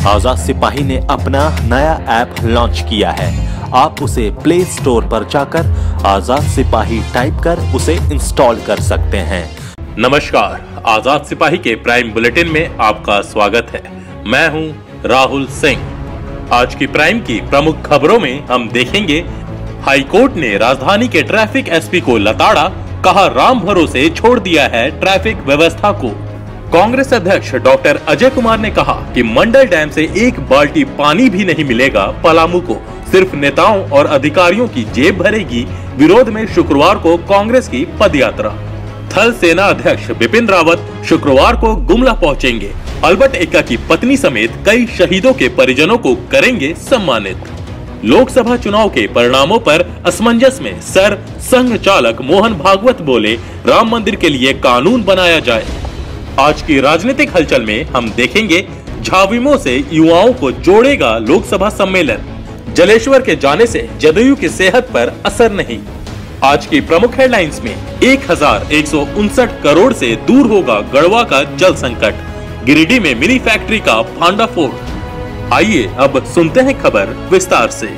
आजाद सिपाही ने अपना नया ऐप लॉन्च किया है। आप उसे प्ले स्टोर पर जाकर आजाद सिपाही टाइप कर उसे इंस्टॉल कर सकते हैं। नमस्कार, आजाद सिपाही के प्राइम बुलेटिन में आपका स्वागत है। मैं हूं राहुल सिंह। आज की प्राइम की प्रमुख खबरों में हम देखेंगे, हाईकोर्ट ने राजधानी के ट्रैफिक एसपी को लताड़ा, कहा राम भरोसे छोड़ दिया है ट्रैफिक व्यवस्था को। कांग्रेस अध्यक्ष डॉक्टर अजय कुमार ने कहा कि मंडल डैम से एक बाल्टी पानी भी नहीं मिलेगा पलामू को, सिर्फ नेताओं और अधिकारियों की जेब भरेगी। विरोध में शुक्रवार को कांग्रेस की पदयात्रा। थल सेना अध्यक्ष बिपिन रावत शुक्रवार को गुमला पहुंचेंगे। अल्बर्ट एक्का की पत्नी समेत कई शहीदों के परिजनों को करेंगे सम्मानित। लोकसभा चुनाव के परिणामों पर असमंजस में सर संघ चालक मोहन भागवत बोले, राम मंदिर के लिए कानून बनाया जाए। आज की राजनीतिक हलचल में हम देखेंगे, झाविमो से युवाओं को जोड़ेगा लोकसभा सम्मेलन। जलेश्वर के जाने से जदयू की सेहत पर असर नहीं। आज की प्रमुख हेडलाइंस में 1159 करोड़ से दूर होगा गढ़वा का जल संकट। गिरिडीह में मिनी फैक्ट्री का फांडाफोड़। आइए अब सुनते हैं खबर विस्तार से।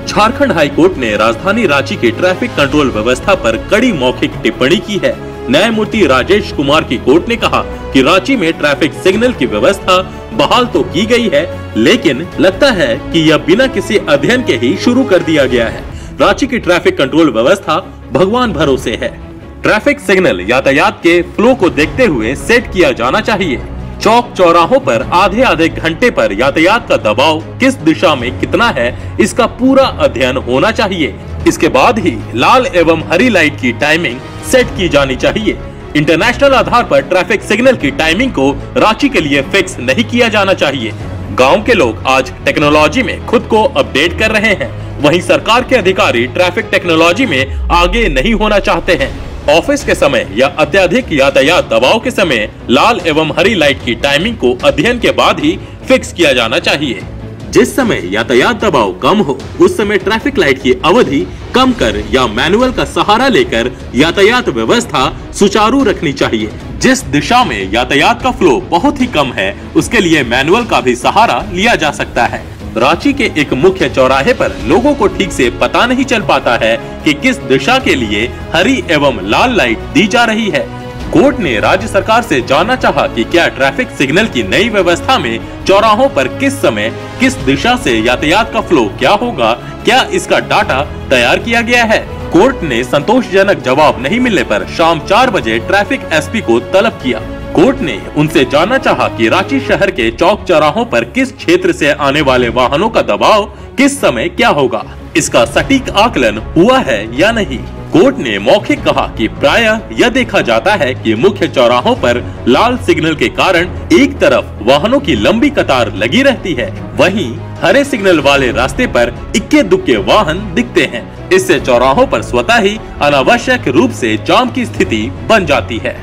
झारखंड हाईकोर्ट ने राजधानी रांची की ट्रैफिक कंट्रोल व्यवस्था पर कड़ी मौखिक टिप्पणी की है। न्यायमूर्ति राजेश कुमार की कोर्ट ने कहा कि रांची में ट्रैफिक सिग्नल की व्यवस्था बहाल तो की गई है, लेकिन लगता है कि यह बिना किसी अध्ययन के ही शुरू कर दिया गया है। रांची की ट्रैफिक कंट्रोल व्यवस्था भगवान भरोसे है। ट्रैफिक सिग्नल यातायात के फ्लो को देखते हुए सेट किया जाना चाहिए। चौक चौराहों पर आधे आधे घंटे पर यातायात का दबाव किस दिशा में कितना है, इसका पूरा अध्ययन होना चाहिए। इसके बाद ही लाल एवं हरी लाइट की टाइमिंग सेट की जानी चाहिए। इंटरनेशनल आधार पर ट्रैफिक सिग्नल की टाइमिंग को रांची के लिए फिक्स नहीं किया जाना चाहिए। गांव के लोग आज टेक्नोलॉजी में खुद को अपडेट कर रहे हैं, वहीं सरकार के अधिकारी ट्रैफिक टेक्नोलॉजी में आगे नहीं होना चाहते हैं। ऑफिस के समय या अत्यधिक यातायात दबाव के समय लाल एवं हरी लाइट की टाइमिंग को अध्ययन के बाद ही फिक्स किया जाना चाहिए। जिस समय यातायात दबाव कम हो उस समय ट्रैफिक लाइट की अवधि कम कर या मैनुअल का सहारा लेकर यातायात व्यवस्था सुचारू रखनी चाहिए। जिस दिशा में यातायात का फ्लो बहुत ही कम है उसके लिए मैनुअल का भी सहारा लिया जा सकता है। रांची के एक मुख्य चौराहे पर लोगों को ठीक से पता नहीं चल पाता है कि किस दिशा के लिए हरी एवं लाल लाइट दी जा रही है। कोर्ट ने राज्य सरकार से जानना चाहा कि क्या ट्रैफिक सिग्नल की नई व्यवस्था में चौराहों पर किस समय किस दिशा से यातायात का फ्लो क्या होगा, क्या इसका डाटा तैयार किया गया है। कोर्ट ने संतोषजनक जवाब नहीं मिलने पर शाम 4 बजे ट्रैफिक एसपी को तलब किया। कोर्ट ने उनसे जानना चाहा कि रांची शहर के चौक चौराहों पर किस क्षेत्र से आने वाले वाहनों का दबाव किस समय क्या होगा, इसका सटीक आकलन हुआ है या नहीं। कोर्ट ने मौखिक कहा कि प्रायः यह देखा जाता है कि मुख्य चौराहों पर लाल सिग्नल के कारण एक तरफ वाहनों की लंबी कतार लगी रहती है, वहीं हरे सिग्नल वाले रास्ते पर इक्के दुक्के वाहन दिखते हैं। इससे चौराहों पर स्वतः ही अनावश्यक रूप से जाम की स्थिति बन जाती है।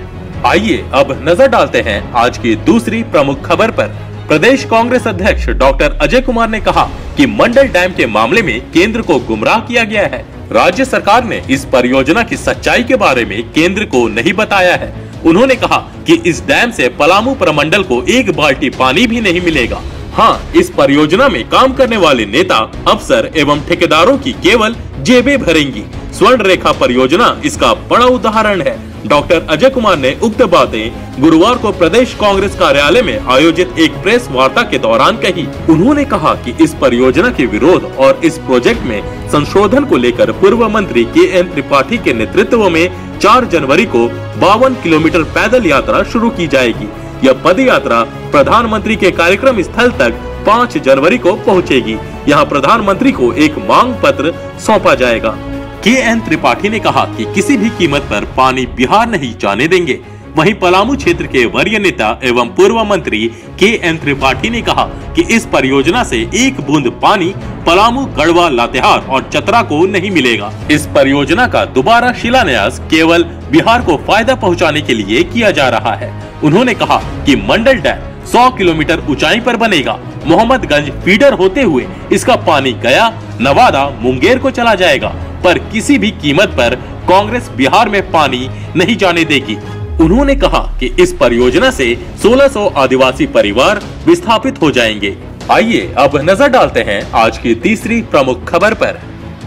आइए अब नजर डालते हैं आज की दूसरी प्रमुख खबर पर। प्रदेश कांग्रेस अध्यक्ष डॉक्टर अजय कुमार ने कहा कि मंडल डैम के मामले में केंद्र को गुमराह किया गया है। राज्य सरकार ने इस परियोजना की सच्चाई के बारे में केंद्र को नहीं बताया है। उन्होंने कहा कि इस डैम से पलामू प्रमंडल को एक बाल्टी पानी भी नहीं मिलेगा। हाँ, इस परियोजना में काम करने वाले नेता, अफसर एवं ठेकेदारों की केवल जेबें भरेंगी। स्वर्ण रेखा परियोजना इसका बड़ा उदाहरण है। डॉक्टर अजय कुमार ने उक्त बातें गुरुवार को प्रदेश कांग्रेस कार्यालय में आयोजित एक प्रेस वार्ता के दौरान कही। उन्होंने कहा कि इस परियोजना के विरोध और इस प्रोजेक्ट में संशोधन को लेकर पूर्व मंत्री के.एन. त्रिपाठी के नेतृत्व में 4 जनवरी को 52 किलोमीटर पैदल यात्रा शुरू की जाएगी। यह पद यात्रा प्रधानमंत्री के कार्यक्रम स्थल तक 5 जनवरी को पहुंचेगी। यहां प्रधानमंत्री को एक मांग पत्र सौंपा जाएगा। के.एन. त्रिपाठी ने कहा कि किसी भी कीमत पर पानी बिहार नहीं जाने देंगे। वहीं पलामू क्षेत्र के वरीय नेता एवं पूर्व मंत्री के.एन. त्रिपाठी ने कहा कि इस परियोजना से एक बूंद पानी पलामू, गढ़वा, लातेहार और चतरा को नहीं मिलेगा। इस परियोजना का दोबारा शिलान्यास केवल बिहार को फायदा पहुंचाने के लिए किया जा रहा है। उन्होंने कहा कि मंडल डैम 100 किलोमीटर ऊंचाई पर बनेगा। मोहम्मदगंज फीडर होते हुए इसका पानी गया, नवादा, मुंगेर को चला जाएगा, पर किसी भी कीमत पर कांग्रेस बिहार में पानी नहीं जाने देगी। उन्होंने कहा कि इस परियोजना से 1600 आदिवासी परिवार विस्थापित हो जाएंगे। आइए अब नजर डालते हैं आज की तीसरी प्रमुख खबर पर।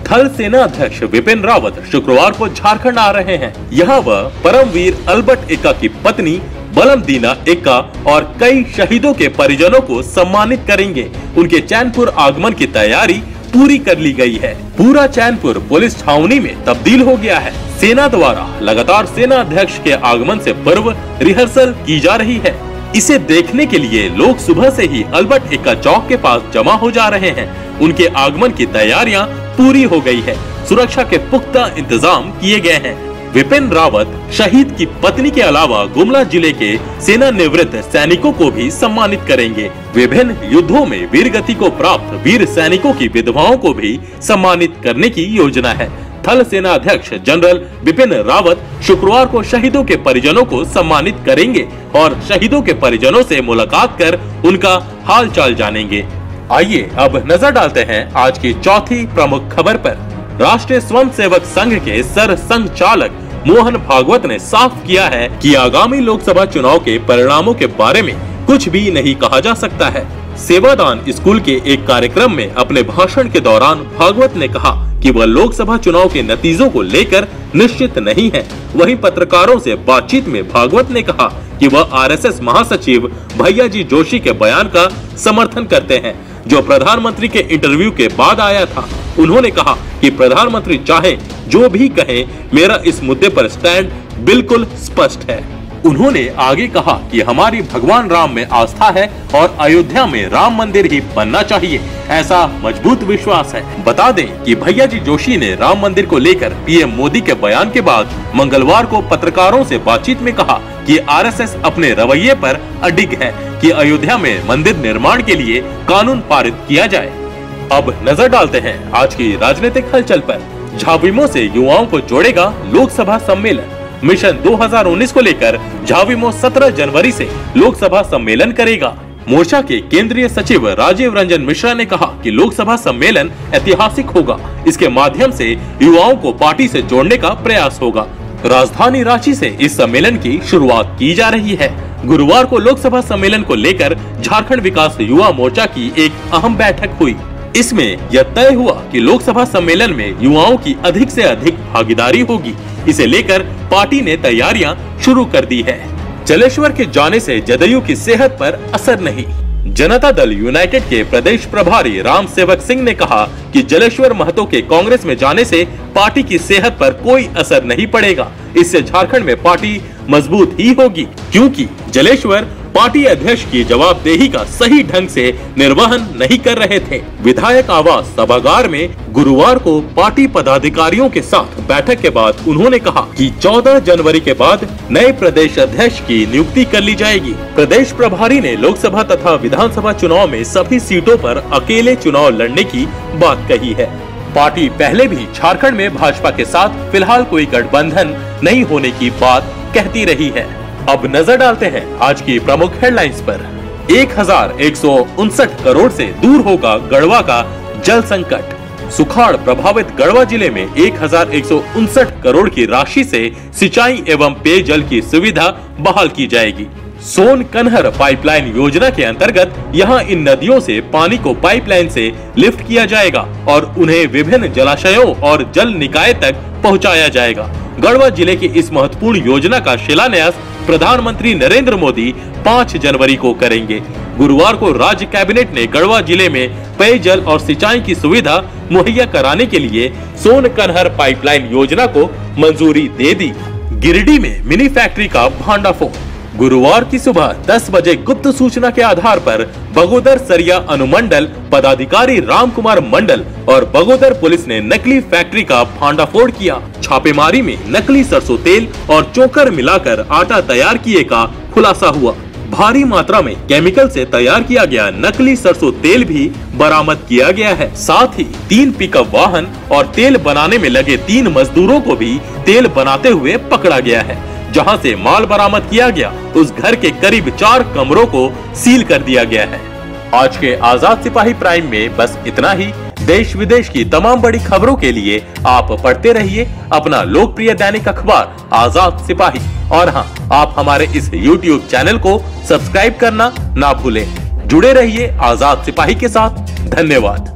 थल सेना अध्यक्ष विपिन रावत शुक्रवार को झारखंड आ रहे हैं। यहाँ वह परमवीर अल्बर्ट एक्का की पत्नी बलमदीना एक्का और कई शहीदों के परिजनों को सम्मानित करेंगे। उनके चैनपुर आगमन की तैयारी पूरी कर ली गई है। पूरा चैनपुर पुलिस छावनी में तब्दील हो गया है। सेना द्वारा लगातार सेना अध्यक्ष के आगमन से पूर्व रिहर्सल की जा रही है। इसे देखने के लिए लोग सुबह से ही अल्बर्ट एक्का चौक के पास जमा हो जा रहे हैं। उनके आगमन की तैयारियां पूरी हो गई है। सुरक्षा के पुख्ता इंतजाम किए गए हैं। विपिन रावत शहीद की पत्नी के अलावा गुमला जिले के सेना निवृत्त सैनिकों को भी सम्मानित करेंगे। विभिन्न युद्धों में वीर गति को प्राप्त वीर सैनिकों की विधवाओं को भी सम्मानित करने की योजना है। थल सेना अध्यक्ष जनरल बिपिन रावत शुक्रवार को शहीदों के परिजनों को सम्मानित करेंगे और शहीदों के परिजनों से मुलाकात कर उनका हाल चाल जानेंगे। आइए अब नजर डालते हैं आज की चौथी प्रमुख खबर पर। राष्ट्रीय स्वयंसेवक संघ के सर संघ चालक मोहन भागवत ने साफ किया है कि आगामी लोकसभा चुनाव के परिणामों के बारे में कुछ भी नहीं कहा जा सकता है। सेवादान स्कूल के एक कार्यक्रम में अपने भाषण के दौरान भागवत ने कहा कि वह लोकसभा चुनाव के नतीजों को लेकर निश्चित नहीं है। वहीं पत्रकारों से बातचीत में भागवत ने कहा कि वह आरएसएस महासचिव भैयाजी जोशी के बयान का समर्थन करते हैं, जो प्रधानमंत्री के इंटरव्यू के बाद आया था। उन्होंने कहा कि प्रधानमंत्री चाहे जो भी कहें, मेरा इस मुद्दे पर स्टैंड बिल्कुल स्पष्ट है। उन्होंने आगे कहा कि हमारी भगवान राम में आस्था है और अयोध्या में राम मंदिर ही बनना चाहिए, ऐसा मजबूत विश्वास है। बता दें कि भैयाजी जोशी ने राम मंदिर को लेकर पीएम मोदी के बयान के बाद मंगलवार को पत्रकारों से बातचीत में कहा कि आरएसएस अपने रवैये पर अडिग है कि अयोध्या में मंदिर निर्माण के लिए कानून पारित किया जाए। अब नजर डालते हैं आज की राजनीतिक हलचल पर। झाविमो से युवाओं को जोड़ेगा लोकसभा सम्मेलन। मिशन 2019 को लेकर झाविमो 17 जनवरी से लोकसभा सम्मेलन करेगा। मोर्चा के केंद्रीय सचिव राजीव रंजन मिश्रा ने कहा कि लोकसभा सम्मेलन ऐतिहासिक होगा। इसके माध्यम से युवाओं को पार्टी से जोड़ने का प्रयास होगा। राजधानी रांची से इस सम्मेलन की शुरुआत की जा रही है। गुरुवार को लोकसभा सम्मेलन को लेकर झारखंड विकास युवा मोर्चा की एक अहम बैठक हुई। इसमें यह तय हुआ कि लोकसभा सम्मेलन में युवाओं की अधिक से अधिक भागीदारी होगी। इसे लेकर पार्टी ने तैयारियां शुरू कर दी है। जलेश्वर के जाने से जदयू की सेहत पर असर नहीं। जनता दल यूनाइटेड के प्रदेश प्रभारी राम सेवक सिंह ने कहा कि जलेश्वर महतो के कांग्रेस में जाने से पार्टी की सेहत पर कोई असर नहीं पड़ेगा। इससे झारखंड में पार्टी मजबूत ही होगी, क्योंकि जलेश्वर पार्टी अध्यक्ष की जवाबदेही का सही ढंग से निर्वहन नहीं कर रहे थे। विधायक आवास सभागार में गुरुवार को पार्टी पदाधिकारियों के साथ बैठक के बाद उन्होंने कहा कि 14 जनवरी के बाद नए प्रदेश अध्यक्ष की नियुक्ति कर ली जाएगी। प्रदेश प्रभारी ने लोकसभा तथा विधानसभा चुनाव में सभी सीटों पर अकेले चुनाव लड़ने की बात कही है। पार्टी पहले भी झारखंड में भाजपा के साथ फिलहाल कोई गठबंधन नहीं होने की बात कहती रही है। अब नजर डालते हैं आज की प्रमुख हेडलाइंस पर। 1159 करोड़ से दूर होगा गढ़वा का जल संकट। सुखाड़ प्रभावित गढ़वा जिले में 1159 करोड़ की राशि से सिंचाई एवं पेयजल की सुविधा बहाल की जाएगी। सोन कन्हर पाइपलाइन योजना के अंतर्गत यहां इन नदियों से पानी को पाइपलाइन से लिफ्ट किया जाएगा और उन्हें विभिन्न जलाशयों और जल निकाय तक पहुंचाया जाएगा। गढ़वा जिले की इस महत्वपूर्ण योजना का शिलान्यास प्रधानमंत्री नरेंद्र मोदी 5 जनवरी को करेंगे। गुरुवार को राज्य कैबिनेट ने गढ़वा जिले में पेयजल और सिंचाई की सुविधा मुहैया कराने के लिए सोन कन्हर पाइपलाइन योजना को मंजूरी दे दी। गिरिडीह में मिनी फैक्ट्री का भांडाफोड़। गुरुवार की सुबह 10 बजे गुप्त सूचना के आधार पर बगोदर सरिया अनुमंडल पदाधिकारी राम कुमार मंडल और बगोदर पुलिस ने नकली फैक्ट्री का भांडाफोड़ किया। छापेमारी में नकली सरसों तेल और चोकर मिलाकर आटा तैयार किए का खुलासा हुआ। भारी मात्रा में केमिकल से तैयार किया गया नकली सरसों तेल भी बरामद किया गया है। साथ ही 3 पिकअप वाहन और तेल बनाने में लगे 3 मजदूरों को भी तेल बनाते हुए पकड़ा गया है। जहां से माल बरामद किया गया, उस घर के करीब 4 कमरों को सील कर दिया गया है। आज के आजाद सिपाही प्राइम में बस इतना ही। देश विदेश की तमाम बड़ी खबरों के लिए आप पढ़ते रहिए अपना लोकप्रिय दैनिक अखबार आजाद सिपाही। और हाँ, आप हमारे इस YouTube चैनल को सब्सक्राइब करना ना भूलें। जुड़े रहिए आजाद सिपाही के साथ। धन्यवाद।